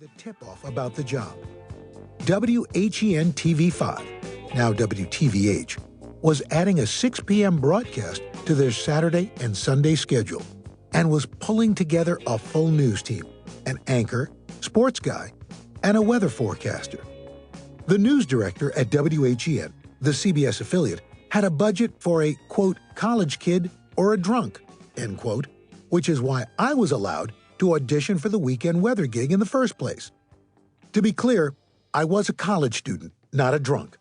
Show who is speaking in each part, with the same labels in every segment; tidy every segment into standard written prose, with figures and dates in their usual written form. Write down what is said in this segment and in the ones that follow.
Speaker 1: The tip-off about the job. WHEN TV5, now WTVH, was adding a 6 p.m. broadcast to their Saturday and Sunday schedule and was pulling together a full news team, an anchor, sports guy, and a weather forecaster. The news director at WHEN, the CBS affiliate, had a budget for a, quote, college kid or a drunk, end quote, which is why I was allowed to audition for the weekend weather gig in the first place. To be clear, I was a college student, not a drunk.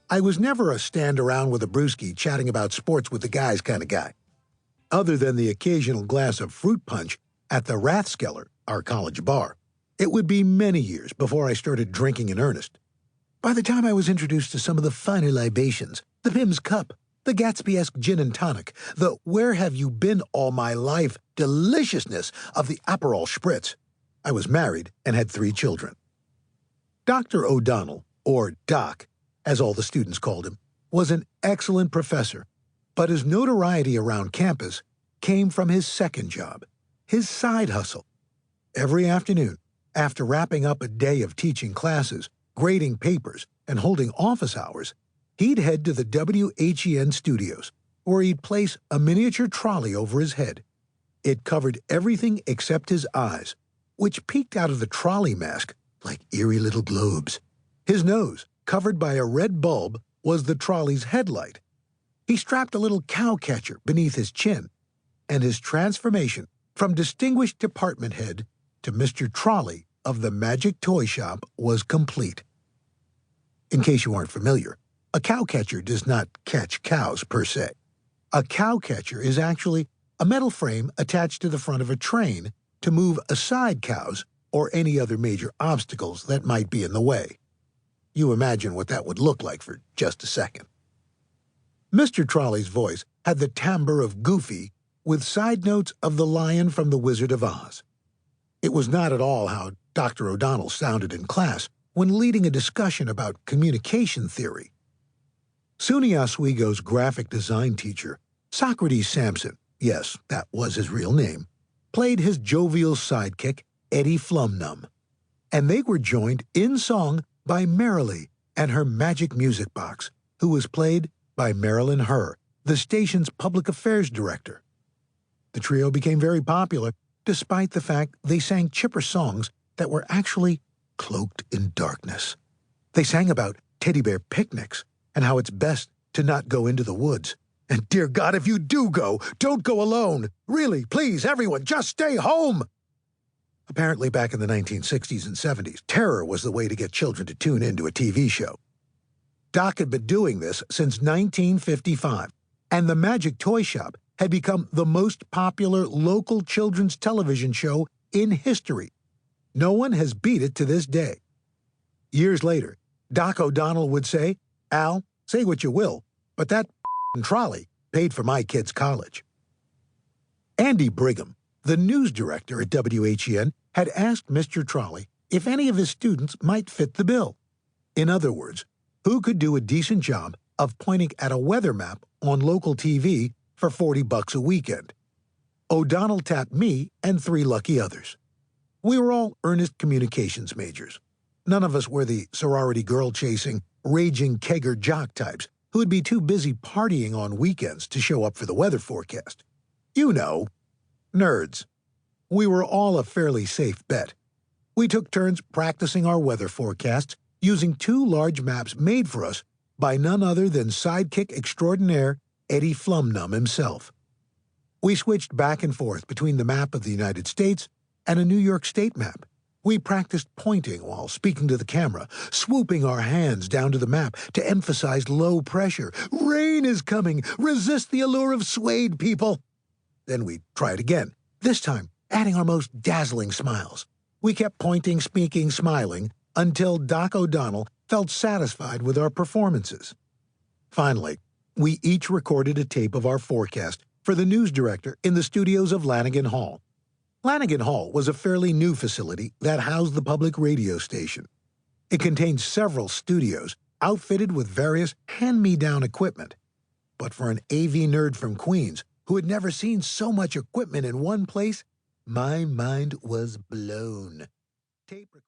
Speaker 1: I was never a stand around with a brewski chatting about sports with the guys kind of guy. Other than the occasional glass of fruit punch at the Rathskeller, our college bar, it would be many years before I started drinking in earnest. By the time I was introduced to some of the finer libations, the Pim's Cup, the Gatsby-esque gin and tonic, the where have you been all my life deliciousness of the Aperol Spritz, I was married and had 3 children. Dr. O'Donnell, or Doc, as all the students called him, was an excellent professor, but his notoriety around campus came from his second job, his side hustle. Every afternoon, after wrapping up a day of teaching classes, grading papers, and holding office hours, he'd head to the WHEN studios, where he'd place a miniature trolley over his head. It covered everything except his eyes, which peeked out of the trolley mask like eerie little globes. His nose, covered by a red bulb, was the trolley's headlight. He strapped a little cow catcher beneath his chin, and his transformation from distinguished department head to Mr. Trolley of the Magic Toy Shop was complete. In case you aren't familiar, a cow catcher does not catch cows per se. A cow catcher is actually a metal frame attached to the front of a train to move aside cows or any other major obstacles that might be in the way. You imagine what that would look like for just a second. Mr. Trolley's voice had the timbre of Goofy with side notes of the lion from The Wizard of Oz. It was not at all how Dr. O'Donnell sounded in class when leading a discussion about communication theory. SUNY Oswego's graphic design teacher, Socrates Sampson, yes, that was his real name, played his jovial sidekick, Eddie Flumnum, and they were joined in song by Merrily and her magic music box, who was played by Marilyn Herr, the station's public affairs director. The trio became very popular, despite the fact they sang chipper songs that were actually cloaked in darkness. They sang about teddy bear picnics and how it's best to not go into the woods. And dear God, if you do go, don't go alone. Really, please, everyone, just stay home. Apparently, back in the 1960s and 70s, terror was the way to get children to tune into a TV show. Doc had been doing this since 1955, and the Magic Toy Shop had become the most popular local children's television show in history. No one has beat it to this day. Years later, Doc O'Donnell would say, "Al, say what you will, but that trolley paid for my kid's college." Andy Brigham, the news director at WHEN, had asked Mr. Trolley if any of his students might fit the bill. In other words, who could do a decent job of pointing at a weather map on local TV for $40 a weekend. O'Donnell tapped me and 3 lucky others. We were all earnest communications majors. None of us were the sorority girl-chasing, raging kegger jock types who would be too busy partying on weekends to show up for the weather forecast. You know, nerds. We were all a fairly safe bet. We took turns practicing our weather forecasts using 2 large maps made for us by none other than sidekick extraordinaire Eddie Flumnum himself. We switched back and forth between the map of the United States and a New York State map. We practiced pointing while speaking to the camera, swooping our hands down to the map to emphasize low pressure. Rain is coming! Resist the allure of suede, people! Then we'd try it again, this time adding our most dazzling smiles. We kept pointing, speaking, smiling, until Doc O'Donnell felt satisfied with our performances. Finally, we each recorded a tape of our forecast for the news director in the studios of Lanigan Hall. Lanigan Hall was a fairly new facility that housed the public radio station. It contained several studios outfitted with various hand-me-down equipment. But for an AV nerd from Queens who had never seen so much equipment in one place, my mind was blown. Tape